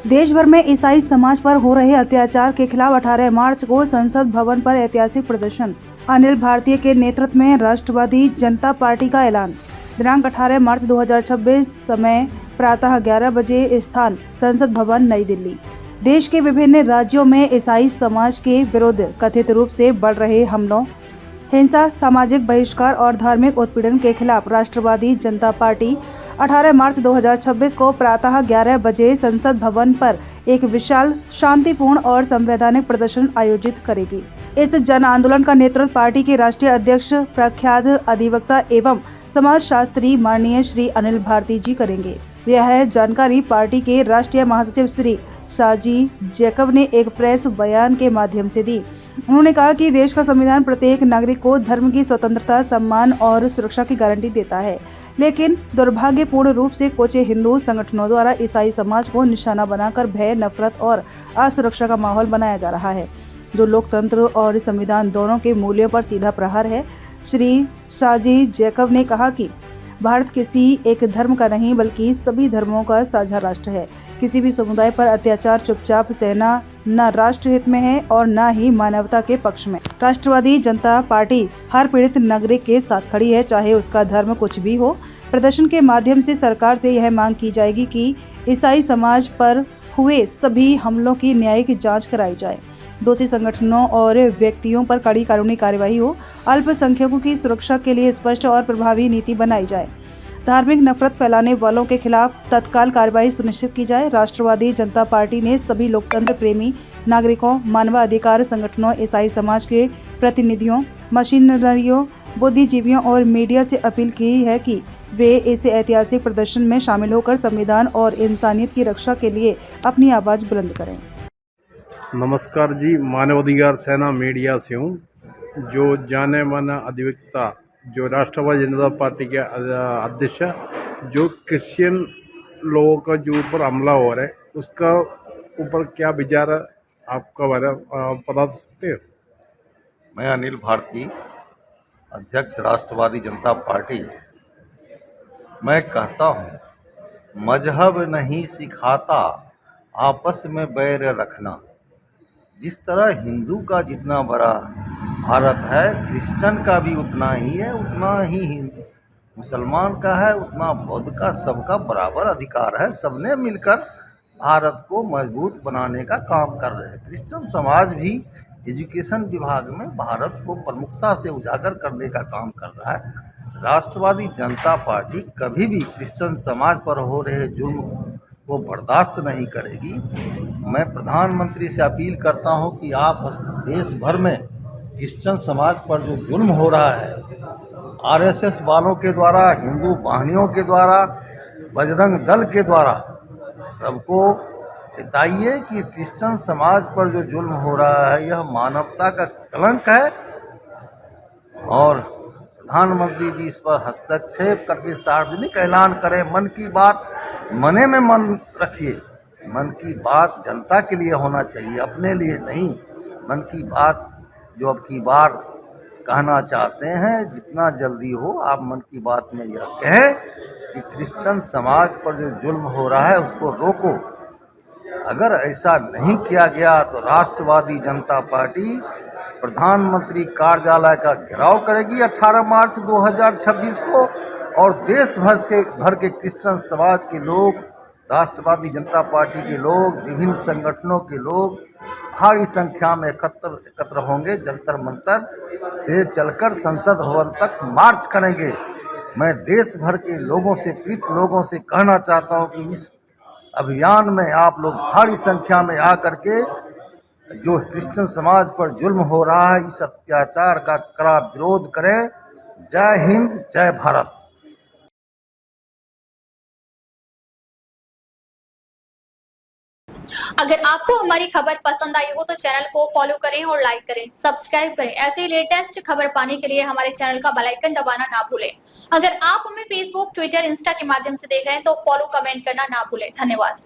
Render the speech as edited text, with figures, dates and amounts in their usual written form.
देश भर में ईसाई समाज पर हो रहे अत्याचार के खिलाफ 18 मार्च को संसद भवन पर ऐतिहासिक प्रदर्शन। अनिल भारतीय के नेतृत्व में राष्ट्रवादी जनता पार्टी का ऐलान। दिनांक 18 मार्च 2026, समय प्रातः 11 बजे, स्थान संसद भवन, नई दिल्ली। देश के विभिन्न राज्यों में ईसाई समाज के विरुद्ध कथित रूप से बढ़ रहे हमलों, हिंसा, सामाजिक बहिष्कार और धार्मिक उत्पीड़न के खिलाफ राष्ट्रवादी जनता पार्टी 18 मार्च 2026 को प्रातः 11 बजे संसद भवन पर एक विशाल, शांतिपूर्ण और संवैधानिक प्रदर्शन आयोजित करेगी। इस जन आंदोलन का नेतृत्व पार्टी के राष्ट्रीय अध्यक्ष, प्रख्यात अधिवक्ता एवं समाजशास्त्री माननीय श्री अनिल भारती जी करेंगे। यह जानकारी पार्टी के राष्ट्रीय महासचिव श्री साजी जैकब ने एक प्रेस बयान के माध्यम से दी। उन्होंने कहा कि देश का संविधान प्रत्येक नागरिक को धर्म की स्वतंत्रता, सम्मान और सुरक्षा की गारंटी देता है, लेकिन दुर्भाग्यपूर्ण रूप से कुछ हिंदू संगठनों द्वारा ईसाई समाज को निशाना बनाकर भय, नफरत और असुरक्षा का माहौल बनाया जा रहा है, जो लोकतंत्र और संविधान दोनों के मूल्यों पर सीधा प्रहार है। श्री साजी जैकब ने कहा कि भारत किसी एक धर्म का नहीं बल्कि सभी धर्मों का साझा राष्ट्र है। किसी भी समुदाय पर अत्याचार चुपचाप सहना न राष्ट्र हित में है और न ही मानवता के पक्ष में। राष्ट्रवादी जनता पार्टी हर पीड़ित नागरिक के साथ खड़ी है, चाहे उसका धर्म कुछ भी हो। प्रदर्शन के माध्यम से सरकार से यह मांग की जाएगी कि ईसाई समाज पर हुए सभी हमलों की न्यायिक जांच कराई जाए, दोषी संगठनों और व्यक्तियों पर कड़ी कानूनी कार्यवाही हो, अल्पसंख्यकों की सुरक्षा के लिए स्पष्ट और प्रभावी नीति बनाई जाए, धार्मिक नफरत फैलाने वालों के खिलाफ तत्काल कार्रवाई सुनिश्चित की जाए। राष्ट्रवादी जनता पार्टी ने सभी लोकतंत्र प्रेमी नागरिकों, मानवाधिकार संगठनों, ईसाई समाज के प्रतिनिधियों, मशीनरियों, बुद्धिजीवियों और मीडिया से अपील की है कि वे इस ऐतिहासिक प्रदर्शन में शामिल होकर संविधान और इंसानियत की रक्षा के लिए अपनी आवाज बुलंद करें। नमस्कार जी, मानवाधिकार सेना मीडिया से हूँ। जो जाने माना अधिवक्ता, जो राष्ट्रवादी जनता पार्टी के अध्यक्ष, जो क्रिश्चियन लोगों का जो ऊपर हमला हो रहा है, उसका ऊपर क्या विचार है आपका बता सकते हो? मैं अनिल भारती, अध्यक्ष राष्ट्रवादी जनता पार्टी। मैं कहता हूँ, मजहब नहीं सिखाता आपस में बैर रखना। जिस तरह हिंदू का जितना बड़ा भारत है, क्रिश्चियन का भी उतना ही है, उतना ही मुसलमान का है, उतना बौद्ध का, सबका बराबर अधिकार है। सबने मिलकर भारत को मजबूत बनाने का काम कर रहे हैं। क्रिश्चियन समाज भी एजुकेशन विभाग में भारत को प्रमुखता से उजागर करने का काम कर रहा है। राष्ट्रवादी जनता पार्टी कभी भी क्रिश्चियन समाज पर हो रहे जुल्म को बर्दाश्त नहीं करेगी। मैं प्रधानमंत्री से अपील करता हूं कि आप देश भर में क्रिश्चियन समाज पर जो जुल्म हो रहा है, आरएसएस वालों के द्वारा, हिंदू वाहिनियों के द्वारा, बजरंग दल के द्वारा, सबको चेताइए कि क्रिश्चियन समाज पर जो जुल्म हो रहा है यह मानवता का कलंक है और प्रधानमंत्री जी इस पर हस्तक्षेप करके सार्वजनिक ऐलान करें। मन की बात मने में मन रखिए। मन की बात जनता के लिए होना चाहिए, अपने लिए नहीं। मन की बात जो अब की बार कहना चाहते हैं, जितना जल्दी हो आप मन की बात में यह कहें कि क्रिश्चियन समाज पर जो जुल्म हो रहा है उसको रोको। अगर ऐसा नहीं किया गया तो राष्ट्रवादी जनता पार्टी प्रधानमंत्री कार्यालय का घेराव करेगी 18 मार्च 2026 को, और देश भर के क्रिश्चियन समाज के लोग, राष्ट्रवादी जनता पार्टी के लोग, विभिन्न संगठनों के लोग भारी संख्या में एकत्र होंगे। जंतर मंतर से चलकर संसद भवन तक मार्च करेंगे। मैं देश भर के लोगों से, पीड़ित लोगों से कहना चाहता हूं कि इस अभियान में आप लोग भारी संख्या में आकर के जो क्रिश्चियन समाज पर जुल्म हो रहा है, इस अत्याचार का कड़ा विरोध करें। जय हिंद, जय भारत। अगर आपको हमारी खबर पसंद आई हो तो चैनल को फॉलो करें और लाइक करें, सब्सक्राइब करें। ऐसे ही लेटेस्ट खबर पाने के लिए हमारे चैनल का बेल आइकन दबाना ना भूलें। अगर आप हमें फेसबुक, ट्विटर, इंस्टा के माध्यम से देख रहे हैं तो फॉलो, कमेंट करना ना भूलें। धन्यवाद।